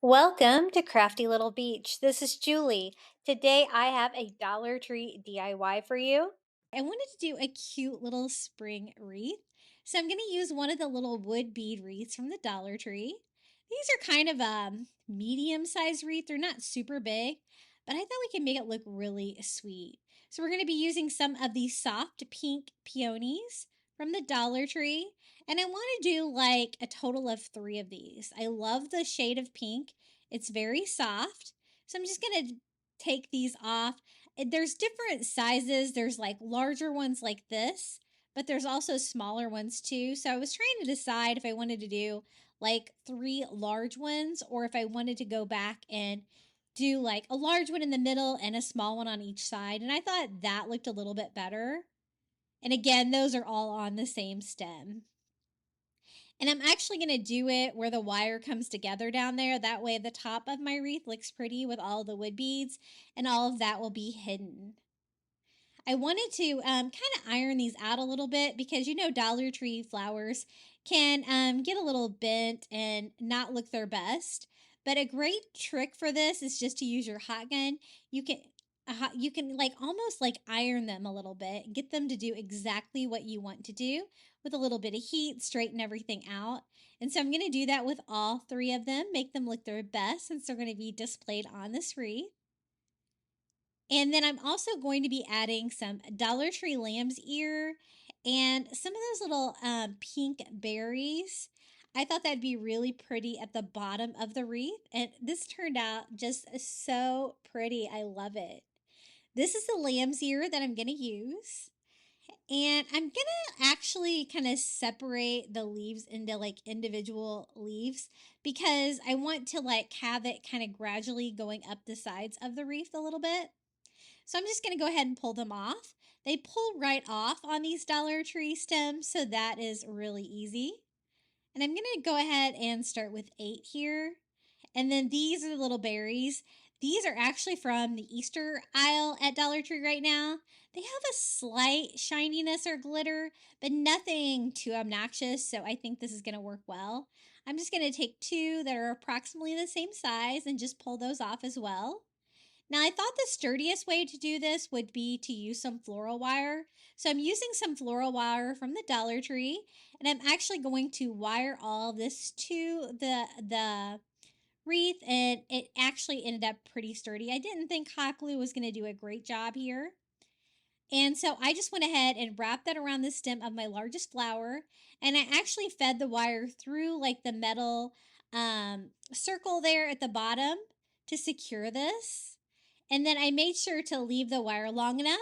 Welcome to Crafty Little Beach. This is Julie. Today I have a Dollar Tree DIY for you. I wanted to do a cute little spring wreath. So I'm going to use one of the little wood bead wreaths from the Dollar Tree. These are kind of a medium-sized wreath. They're not super big, but I thought we could make it look really sweet. So we're going to be using some of these soft pink peonies from the Dollar Tree. And I want to do like a total of 3 of these. I love the shade of pink. It's very soft. So I'm just going to take these off. There's different sizes. There's like larger ones like this, but there's also smaller ones too. So I was trying to decide if I wanted to do like 3 large ones or if I wanted to go back and do like a large one in the middle and a small one on each side. And I thought that looked a little bit better. And again, those are all on the same stem. And I'm actually going to do it where the wire comes together down there. That way the top of my wreath looks pretty with all the wood beads and all of that will be hidden. I wanted to kind of iron these out a little bit because Dollar Tree flowers can get a little bent and not look their best. But a great trick for this is just to use your hot gun. You can you can like almost like iron them a little bit, get them to do exactly what you want to do with a little bit of heat, straighten everything out. And so I'm going to do that with all 3 of them, make them look their best since they're going to be displayed on this wreath. And then I'm also going to be adding some Dollar Tree lamb's ear and some of those little pink berries. I thought that'd be really pretty at the bottom of the wreath. And this turned out just so pretty. I love it. This is the lamb's ear that I'm going to use. And I'm going to actually kind of separate the leaves into like individual leaves because I want to like have it kind of gradually going up the sides of the wreath a little bit. So I'm just going to go ahead and pull them off. They pull right off on these Dollar Tree stems, so that is really easy. And I'm going to go ahead and start with 8 here. And then these are the little berries. These are actually from the Easter aisle at Dollar Tree right now. They have a slight shininess or glitter, but nothing too obnoxious, so I think this is going to work well. I'm just going to take 2 that are approximately the same size and just pull those off as well. Now, I thought the sturdiest way to do this would be to use some floral wire. So I'm using some floral wire from the Dollar Tree, and I'm actually going to wire all this to the wreath, and it actually ended up pretty sturdy. I didn't think hot glue was going to do a great job here. And so I just went ahead and wrapped that around the stem of my largest flower, and I actually fed the wire through like the metal circle there at the bottom to secure this. And then I made sure to leave the wire long enough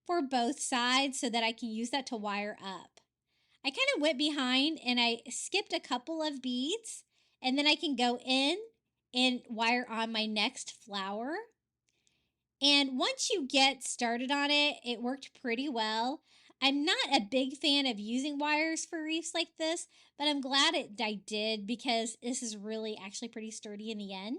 for both sides so that I can use that to wire up. I kind of went behind and I skipped a couple of beads, and then I can go in and wire on my next flower. And once you get started on it, it worked pretty well. I'm not a big fan of using wires for wreaths like this, but I'm glad I did because this is really actually pretty sturdy in the end.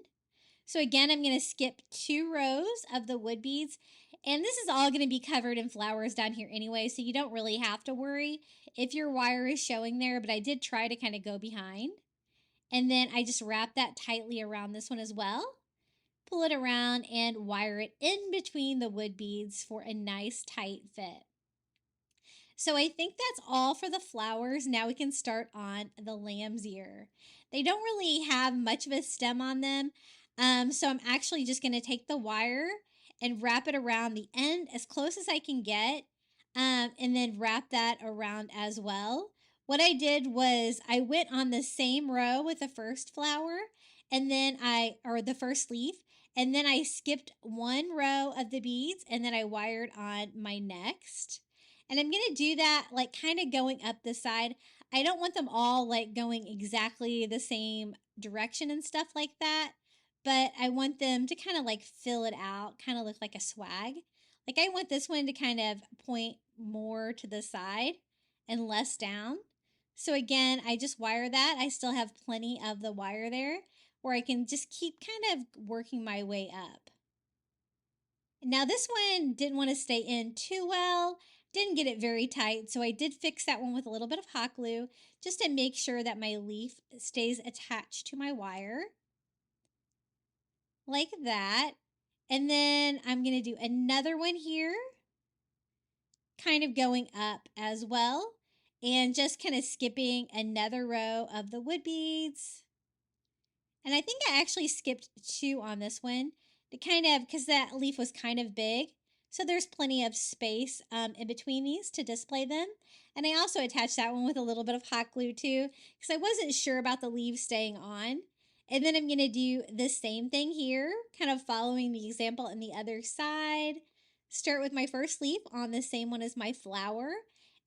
So again, I'm going to skip 2 rows of the wood beads, and this is all going to be covered in flowers down here anyway, so you don't really have to worry if your wire is showing there, but I did try to kind of go behind. And then I just wrap that tightly around this one as well. Pull it around and wire it in between the wood beads for a nice tight fit. So I think that's all for the flowers. Now we can start on the lamb's ear. They don't really have much of a stem on them. So I'm actually just going to take the wire and wrap it around the end as close as I can get. And then wrap that around as well. What I did was I went on the same row with the first flower and then or the first leaf, and then I skipped 1 row of the beads and then I wired on my next. And I'm going to do that like kind of going up the side. I don't want them all like going exactly the same direction and stuff like that, but I want them to kind of like fill it out, kind of look like a swag. Like I want this one to kind of point more to the side and less down. So again, I just wire that. I still have plenty of the wire there where I can just keep kind of working my way up. Now this one didn't want to stay in too well, didn't get it very tight, so I did fix that one with a little bit of hot glue just to make sure that my leaf stays attached to my wire. like that. And then I'm going to do another one here, kind of going up as well. And just kind of skipping another row of the wood beads. And I think I actually skipped two on this one to kind of, because that leaf was kind of big. So there's plenty of space in between these to display them. And I also attached that one with a little bit of hot glue too, because I wasn't sure about the leaves staying on. And then I'm going to do the same thing here, kind of following the example on the other side. Start with my first leaf on the same one as my flower,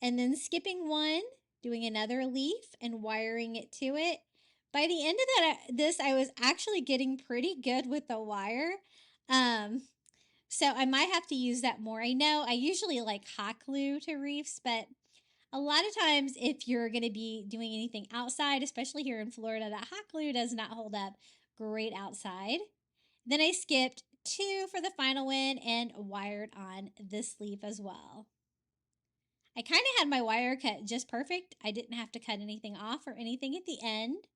and then skipping one, doing another leaf and wiring it to it. By the end of this, I was actually getting pretty good with the wire. Um, so I might have to use that more. I know I usually like hot glue to reefs, but a lot of times if you're going to be doing anything outside, especially here in Florida, that hot glue does not hold up great outside. Then I skipped two for the final win and wired on this leaf as well. I kind of had my wire cut just perfect. I didn't have to cut anything off or anything at the end.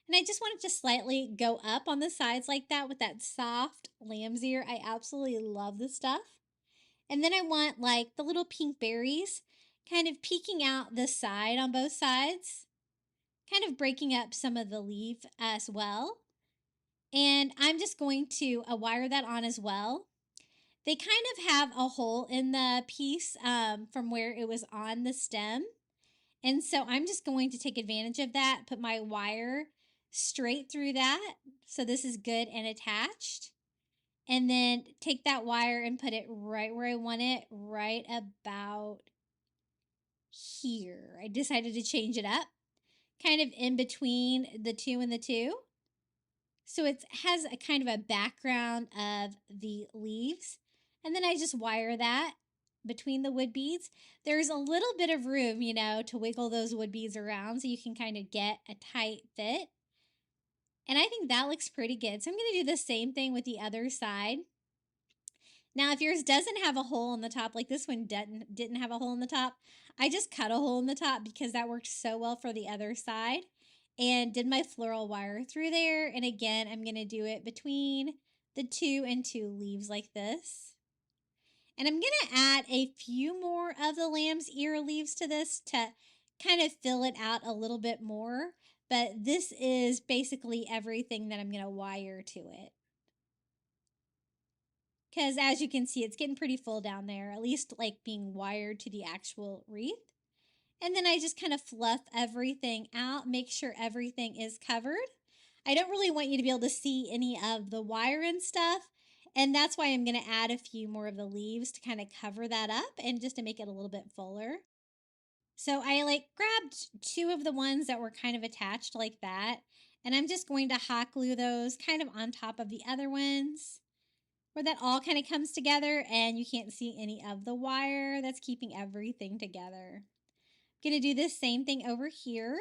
And I just wanted to slightly go up on the sides like that with that soft lamb's ear. I absolutely love this stuff. And then I want like the little pink berries kind of peeking out the side on both sides, kind of breaking up some of the leaf as well. And I'm just going to wire that on as well. They kind of have a hole in the piece from where it was on the stem. And so I'm just going to take advantage of that, put my wire straight through that. So this is good and attached. And then take that wire and put it right where I want it, right about here. I decided to change it up, kind of in between the two and the two. So it has a kind of a background of the leaves. And then I just wire that between the wood beads. There's a little bit of room, to wiggle those wood beads around so you can kind of get a tight fit. And I think that looks pretty good. So I'm going to do the same thing with the other side. Now, if yours doesn't have a hole in the top, like this one didn't have a hole in the top, I just cut a hole in the top because that worked so well for the other side and did my floral wire through there. And again, I'm going to do it between the two and two leaves like this. And I'm going to add a few more of the lamb's ear leaves to this to kind of fill it out a little bit more. But this is basically everything that I'm going to wire to it. Because as you can see, it's getting pretty full down there, at least like being wired to the actual wreath. And then I just kind of fluff everything out, make sure everything is covered. I don't really want you to be able to see any of the wire and stuff. And that's why I'm going to add a few more of the leaves to kind of cover that up and just to make it a little bit fuller. So I grabbed two of the ones that were kind of attached like that. And I'm just going to hot glue those kind of on top of the other ones, where that all kind of comes together and you can't see any of the wire that's keeping everything together. I'm going to do this same thing over here.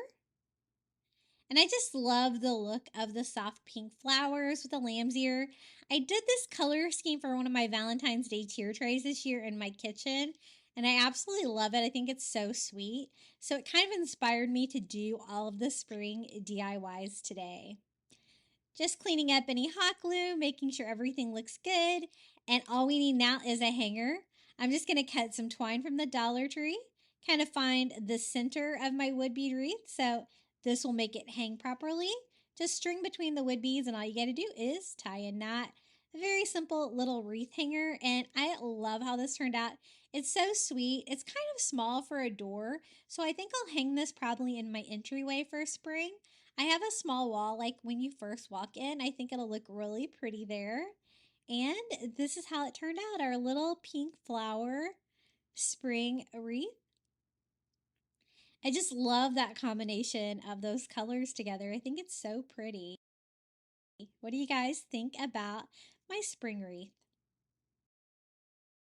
And I just love the look of the soft pink flowers with the lamb's ear. I did this color scheme for one of my Valentine's Day tier trays this year in my kitchen, and I absolutely love it. I think it's so sweet. So it kind of inspired me to do all of the spring DIYs today. Just cleaning up any hot glue, making sure everything looks good. And all we need now is a hanger. I'm just going to cut some twine from the Dollar Tree, kind of find the center of my wood bead wreath. So this will make it hang properly. Just string between the wood beads and all you got to do is tie a knot. A very simple little wreath hanger, and I love how this turned out. It's so sweet. It's kind of small for a door, so I think I'll hang this probably in my entryway for spring. I have a small wall, like when you first walk in. I think it'll look really pretty there. And this is how it turned out, our little pink flower spring wreath. I just love that combination of those colors together. I think it's so pretty. What do you guys think about my spring wreath?